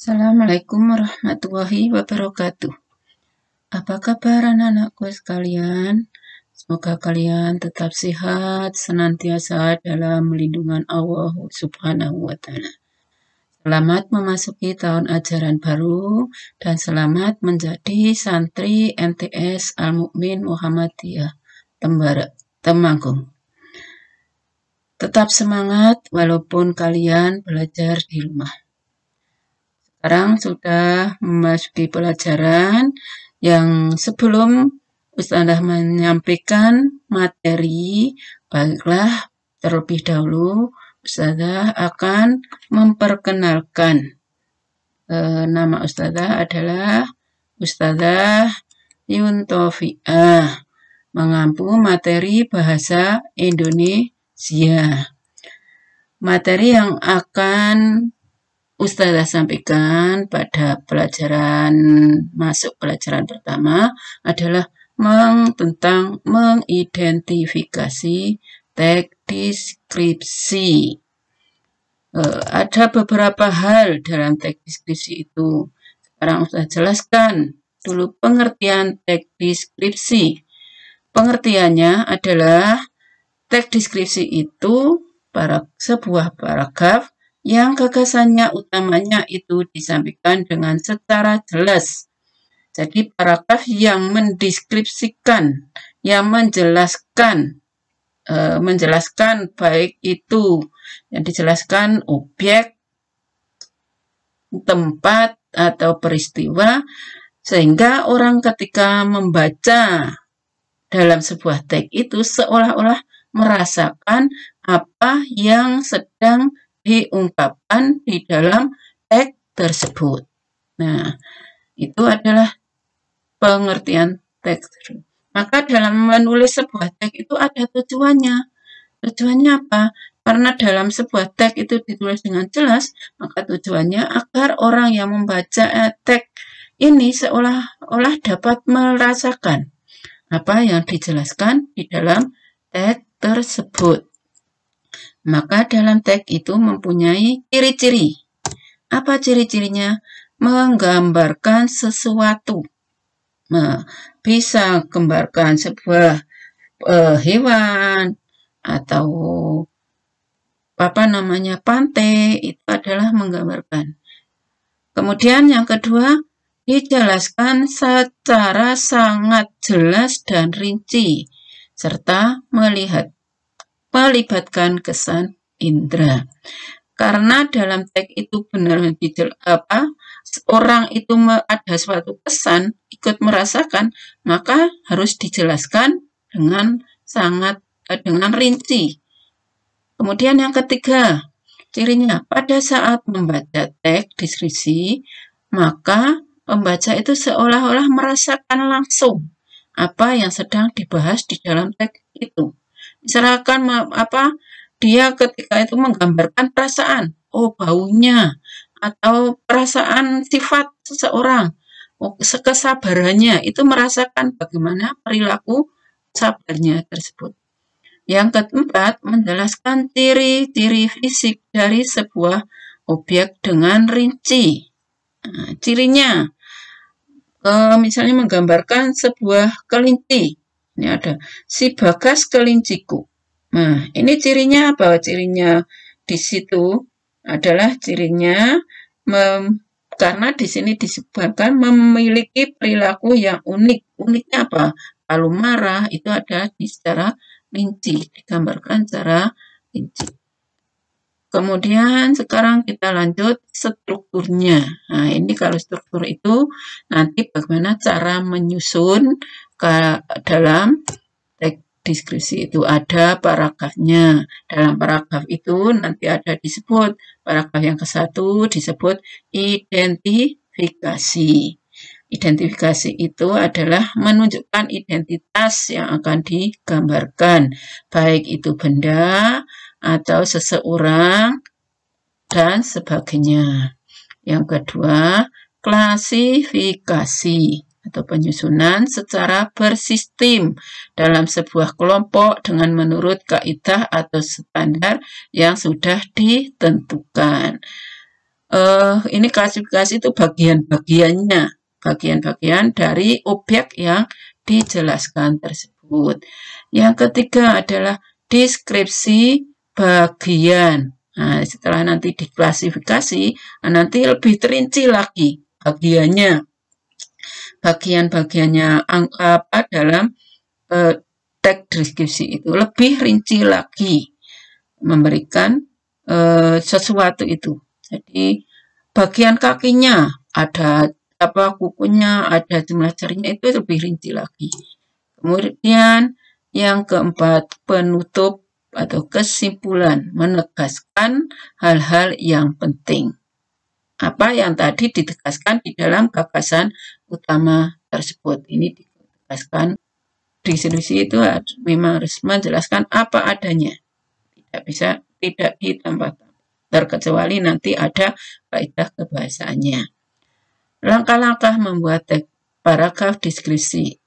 Assalamualaikum warahmatullahi wabarakatuh. Apa kabar anak-anakku sekalian? Semoga kalian tetap sehat, senantiasa dalam lindungan Allah Subhanahu wa Ta'ala. Selamat memasuki tahun ajaran baru dan selamat menjadi santri MTS Al-Mukmin Muhammadiyah Temanggung. Tetap semangat walaupun kalian belajar di rumah. Sekarang sudah memasuki pelajaran yang sebelum Ustazah menyampaikan materi, baiklah terlebih dahulu Ustazah akan memperkenalkan. Nama Ustazah adalah Ustazah Yuntofi'ah, mengampu materi bahasa Indonesia. Materi yang akan Ustazah sampaikan pada masuk pelajaran pertama adalah tentang mengidentifikasi teks deskripsi. Ada beberapa hal dalam teks deskripsi itu. Sekarang Ustazah jelaskan dulu pengertian teks deskripsi. Pengertiannya adalah teks deskripsi itu sebuah paragraf yang gagasannya utamanya itu disampaikan dengan secara jelas. Jadi paragraf yang mendeskripsikan, yang menjelaskan baik itu yang dijelaskan objek, tempat, atau peristiwa, sehingga orang ketika membaca dalam sebuah teks itu seolah-olah merasakan apa yang sedang diungkapkan di dalam teks tersebut. Nah, itu adalah pengertian teks. Maka dalam menulis sebuah teks itu ada tujuannya. Tujuannya apa? Karena dalam sebuah teks itu ditulis dengan jelas, maka tujuannya agar orang yang membaca teks ini seolah-olah dapat merasakan apa yang dijelaskan di dalam teks tersebut. Maka dalam teks itu mempunyai ciri-ciri. Apa ciri-cirinya? Menggambarkan sesuatu. Bisa gambarkan sebuah hewan atau pantai, itu adalah menggambarkan. Kemudian yang kedua, dijelaskan secara sangat jelas dan rinci serta melibatkan kesan indera. Karena dalam teks itu benar orang itu ada suatu kesan ikut merasakan, maka harus dijelaskan dengan rinci. Kemudian yang ketiga, cirinya pada saat membaca teks deskripsi, maka pembaca itu seolah-olah merasakan langsung apa yang sedang dibahas di dalam teks itu. Misalkan dia ketika itu menggambarkan perasaan, baunya, atau perasaan sifat seseorang, kesabarannya, itu merasakan bagaimana perilaku sabarnya tersebut. Yang keempat, menjelaskan ciri-ciri fisik dari sebuah objek dengan rinci. Nah, cirinya, misalnya menggambarkan sebuah kelinci. Ini ada, si Bagas kelinciku. Nah, ini cirinya apa? Cirinya di situ adalah cirinya karena di sini disebutkan memiliki perilaku yang unik. Uniknya apa? Kalau marah itu ada secara rinci, digambarkan secara rinci. Kemudian sekarang kita lanjut strukturnya. Nah, ini kalau struktur itu nanti bagaimana cara menyusun ke dalam teks deskripsi itu ada paragrafnya. Dalam paragraf itu nanti ada disebut paragraf yang ke-1 disebut identifikasi. Identifikasi itu adalah menunjukkan identitas yang akan digambarkan, baik itu benda atau seseorang dan sebagainya. Yang kedua, klasifikasi atau penyusunan secara bersistem dalam sebuah kelompok dengan menurut kaidah atau standar yang sudah ditentukan. ini klasifikasi itu bagian-bagiannya, bagian-bagian dari objek yang dijelaskan tersebut. Yang ketiga adalah deskripsi bagian. Nah, setelah nanti diklasifikasi, nanti lebih terinci lagi bagiannya. Bagian-bagiannya apa dalam teks deskripsi itu lebih rinci lagi memberikan sesuatu itu. Jadi bagian kakinya ada apa kukunya, ada jumlah jarinya, itu lebih rinci lagi. Kemudian yang keempat, penutup atau kesimpulan, menegaskan hal-hal yang penting. Apa yang tadi ditegaskan di dalam gagasan utama tersebut. Ini ditegaskan, deskripsi itu memang harus menjelaskan apa adanya. Tidak ditambah-tambah. Terkecuali nanti ada kaidah kebahasaannya. Langkah-langkah membuat paragraf deskripsi.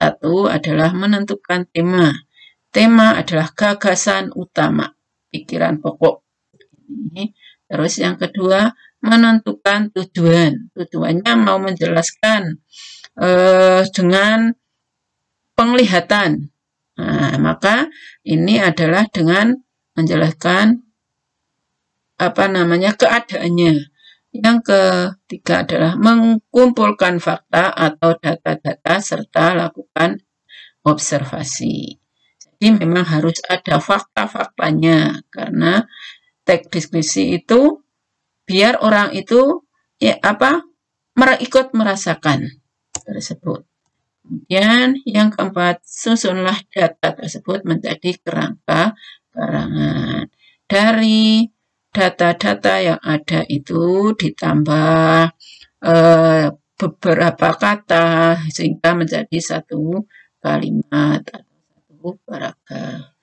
1 adalah menentukan tema. Tema adalah gagasan utama, pikiran pokok. Terus yang kedua, menentukan tujuan. Tujuannya mau menjelaskan dengan penglihatan. Nah, maka ini adalah dengan menjelaskan keadaannya. Yang ketiga adalah mengumpulkan fakta atau data-data serta lakukan observasi. Jadi memang harus ada fakta-faktanya karena teks deskripsi itu biar orang itu ikut merasakan tersebut. Kemudian yang keempat, susunlah data tersebut menjadi kerangka karangan. Dari data-data yang ada itu ditambah beberapa kata sehingga menjadi satu kalimat atau satu paragraf.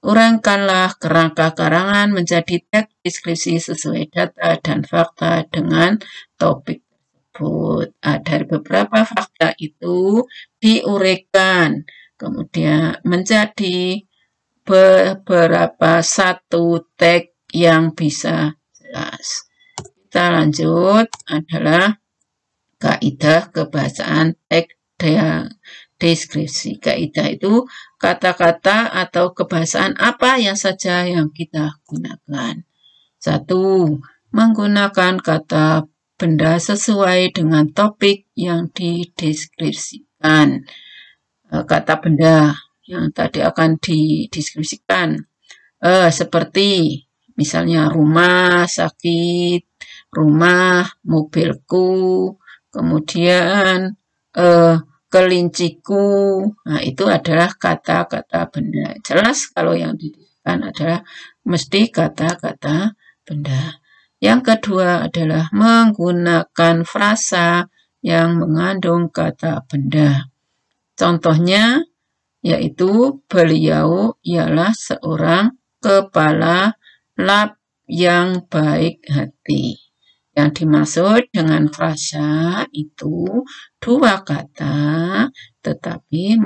Urangkanlah kerangka karangan menjadi teks deskripsi sesuai data dan fakta dengan topik tersebut. Dari beberapa fakta itu diuraikan, kemudian menjadi beberapa satu teks yang bisa jelas. Kita lanjut adalah kaidah kebahasaan teks deskripsi. Kaidah itu kata-kata atau kebahasaan apa yang saja yang kita gunakan. 1. Menggunakan kata benda sesuai dengan topik yang dideskripsikan. Kata benda yang tadi akan dideskripsikan. Seperti misalnya rumah, sakit, rumah, mobilku, kemudian kelinciku. Nah, itu adalah kata-kata benda. Jelas kalau yang dideskripsikan adalah mesti kata-kata benda. Yang kedua adalah menggunakan frasa yang mengandung kata benda. Contohnya yaitu beliau ialah seorang kepala lab yang baik hati. Yang dimaksud dengan frasa itu dua kata tetapi